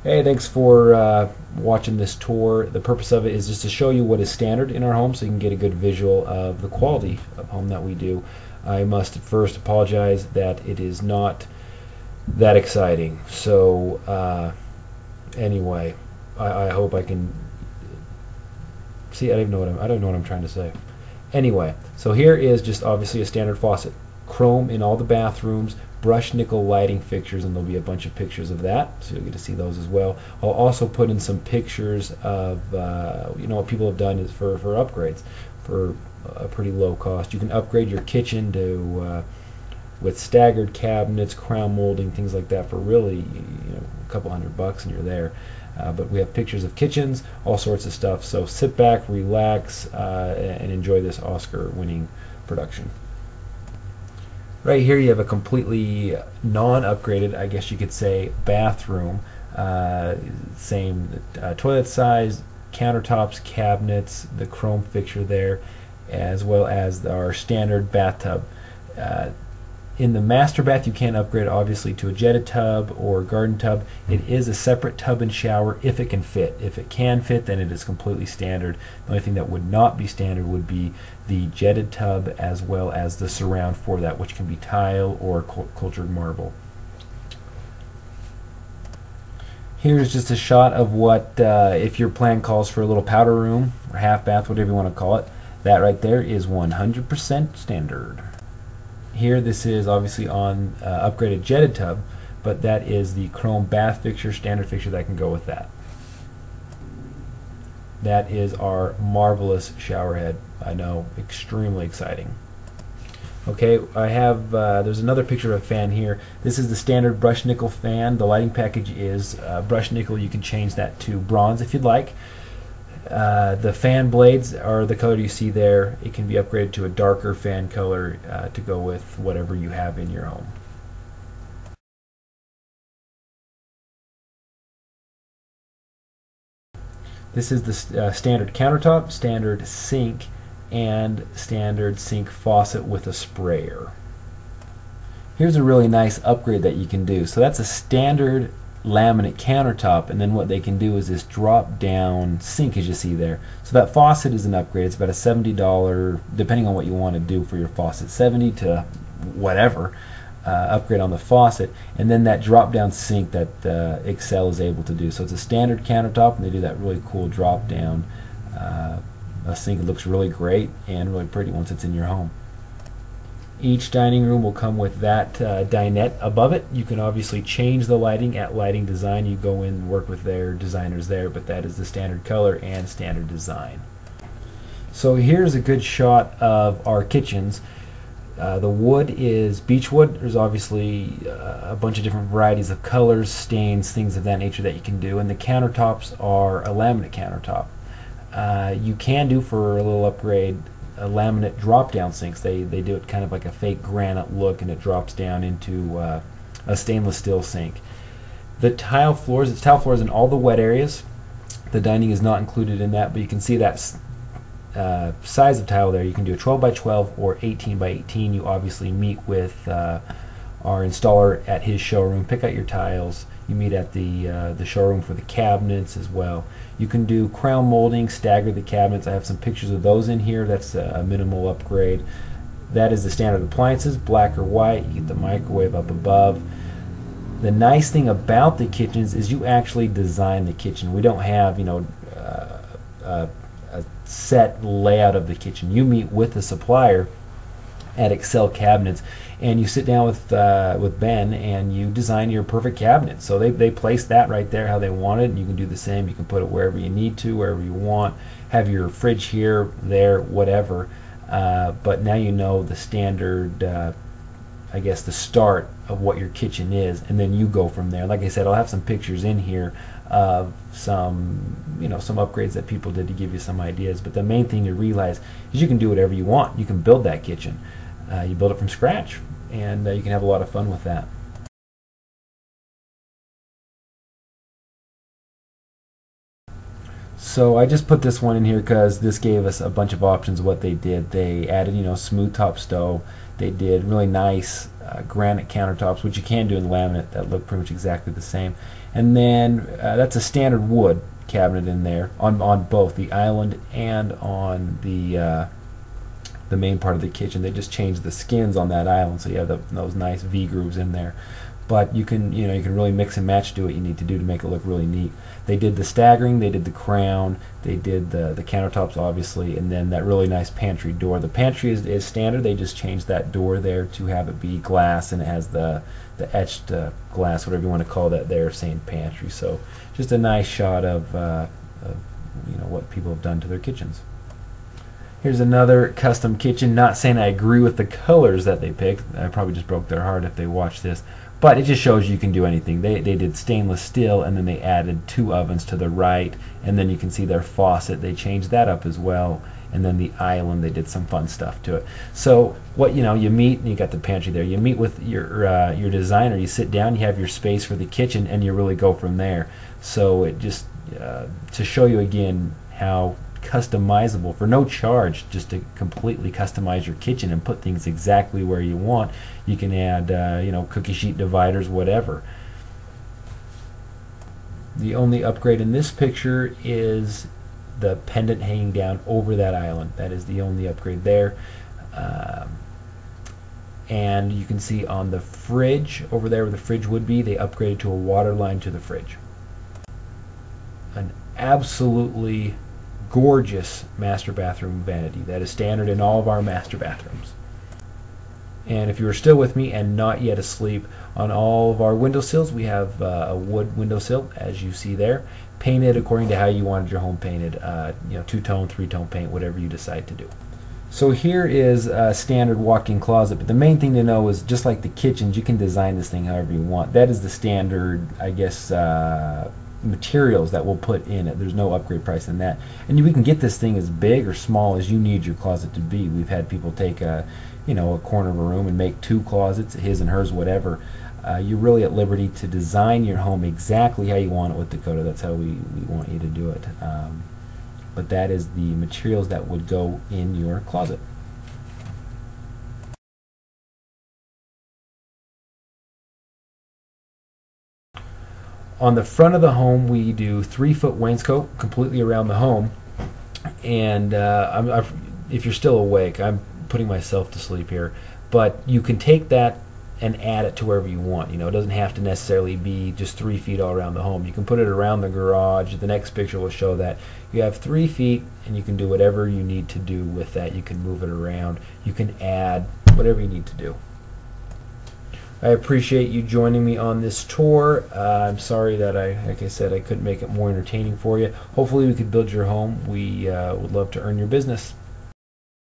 Hey, thanks for watching this tour. The purpose of it is just to show you what is standard in our home so you can get a good visual of the quality of home that we do. I must first apologize that it is not that exciting. So anyway, I hope I can see. I don't know what I'm trying to say. Anyway, so here is just obviously a standard faucet. Chrome in all the bathrooms, brushed nickel lighting fixtures, and there'll be a bunch of pictures of that, so you'll get to see those as well. I'll also put in some pictures of what people have done is for upgrades for a pretty low cost. You can upgrade your kitchen to with staggered cabinets, crown molding, things like that for really a couple $100 and you're there. But we have pictures of kitchens, all sorts of stuff. So sit back, relax, and enjoy this Oscar-winning production. Right here you have a completely non-upgraded, I guess you could say, bathroom. Same toilet size, countertops, cabinets, the chrome fixture there, as well as our standard bathtub. In the master bath you can't upgrade obviously to a jetted tub or garden tub. It is a separate tub and shower if it can fit. If it can fit, then it is completely standard. The only thing that would not be standard would be the jetted tub as well as the surround for that, which can be tile or cultured marble. Here's just a shot of what, if your plan calls for a little powder room or half bath, whatever you want to call it, that right there is 100% standard. Here this is obviously on upgraded jetted tub, but that is the chrome bath fixture, standard fixture that can go with that. That is our marvelous shower head. I know, extremely exciting. Okay, I have, there's another picture of a fan here. This is the standard brushed nickel fan. The lighting package is brushed nickel. You can change that to bronze if you'd like. The fan blades are the color you see there. It can be upgraded to a darker fan color to go with whatever you have in your home. This is the standard countertop, standard sink, and standard sink faucet with a sprayer. Here's a really nice upgrade that you can do. So that's a standard laminate countertop, and then what they can do is this drop down sink, as you see there. So that faucet is an upgrade. It's about a $70, depending on what you want to do for your faucet, 70 to whatever upgrade on the faucet, and then that drop down sink that Excel is able to do. So it's a standard countertop, and they do that really cool drop down a sink. It looks really great and really pretty once it's in your home. Each dining room will come with that dinette above it. You can obviously change the lighting at Lighting Design. You go in and work with their designers there, but that is the standard color and standard design. So here's a good shot of our kitchens. The wood is beech wood. There's obviously a bunch of different varieties of colors, stains, things of that nature that you can do, and the countertops are a laminate countertop. You can do, for a little upgrade, laminate drop down sinks. They do it kind of like a fake granite look, and it drops down into a stainless steel sink. The tile floors, it's tile floors in all the wet areas. The dining is not included in that, but you can see that size of tile there. You can do a 12 by 12 or 18 by 18. You obviously meet with our installer at his showroom, pick out your tiles. You meet at the showroom for the cabinets as well. You can do crown molding, stagger the cabinets. I have some pictures of those in here. That's a minimal upgrade. That is the standard appliances, black or white. You get the microwave up above. The nice thing about the kitchens is you actually design the kitchen. We don't have a set layout of the kitchen. You meet with the supplier at Excel Cabinets, and you sit down with Ben and you design your perfect cabinet. So they place that right there how they want it, and you can do the same. You can put it wherever you need to, wherever you want. Have your fridge here, there, whatever. But now you know the standard, I guess the start of what your kitchen is, and then you go from there. Like I said, I'll have some pictures in here of some some upgrades that people did to give you some ideas. But the main thing you realize is you can do whatever you want. You can build that kitchen. You build it from scratch, and you can have a lot of fun with that. So I just put this one in here because this gave us a bunch of options of what they did. They added, smooth top stove. They did really nice granite countertops, which you can do in laminate that look pretty much exactly the same. And then that's a standard wood cabinet in there on both the island and on the main part of the kitchen. They just changed the skins on that island, so you have those nice V grooves in there. But you can really mix and match, do what you need to do to make it look really neat. They did the staggering, they did the crown, they did the countertops obviously, and then that really nice pantry door. The pantry is standard. They just changed that door there to have it be glass, and it has the etched glass, whatever you want to call that there, saying pantry. So just a nice shot of what people have done to their kitchens. Here's another custom kitchen. Not saying I agree with the colors that they picked. I probably just broke their heart if they watch this. But it just shows you can do anything. They did stainless steel, and then they added 2 ovens to the right, and then you can see their faucet. They changed that up as well. And then the island, they did some fun stuff to it. So you meet, and you got the pantry there. You meet with your designer. You sit down, you have your space for the kitchen, and you really go from there. So it just to show you again how customizable for no charge, just to completely customize your kitchen and put things exactly where you want. You can add cookie sheet dividers, whatever. The only upgrade in this picture is the pendant hanging down over that island. That is the only upgrade there. And you can see on the fridge over there where the fridge would be, they upgraded to a water line to the fridge. An absolutely gorgeous master bathroom vanity that is standard in all of our master bathrooms. And if you are still with me and not yet asleep, on all of our windowsills we have a wood windowsill, as you see there, painted according to how you wanted your home painted. 2-tone, 3-tone paint, whatever you decide to do. So here is a standard walk-in closet, but the main thing to know is, just like the kitchens, you can design this thing however you want. That is the standard, I guess, materials that we'll put in it. There's no upgrade price in that. And we can get this thing as big or small as you need your closet to be. We've had people take a corner of a room and make 2 closets, his and hers, whatever. You're really at liberty to design your home exactly how you want it with Dakota. That's how we want you to do it. But that is the materials that would go in your closet. On the front of the home, we do 3-foot wainscot completely around the home. And if you're still awake, I'm putting myself to sleep here. But you can take that and add it to wherever you want. It doesn't have to necessarily be just 3 feet all around the home. You can put it around the garage. The next picture will show that. You have 3 feet, and you can do whatever you need to do with that. You can move it around. You can add whatever you need to do. I appreciate you joining me on this tour. I'm sorry that like I said, I couldn't make it more entertaining for you. Hopefully we could build your home. We would love to earn your business.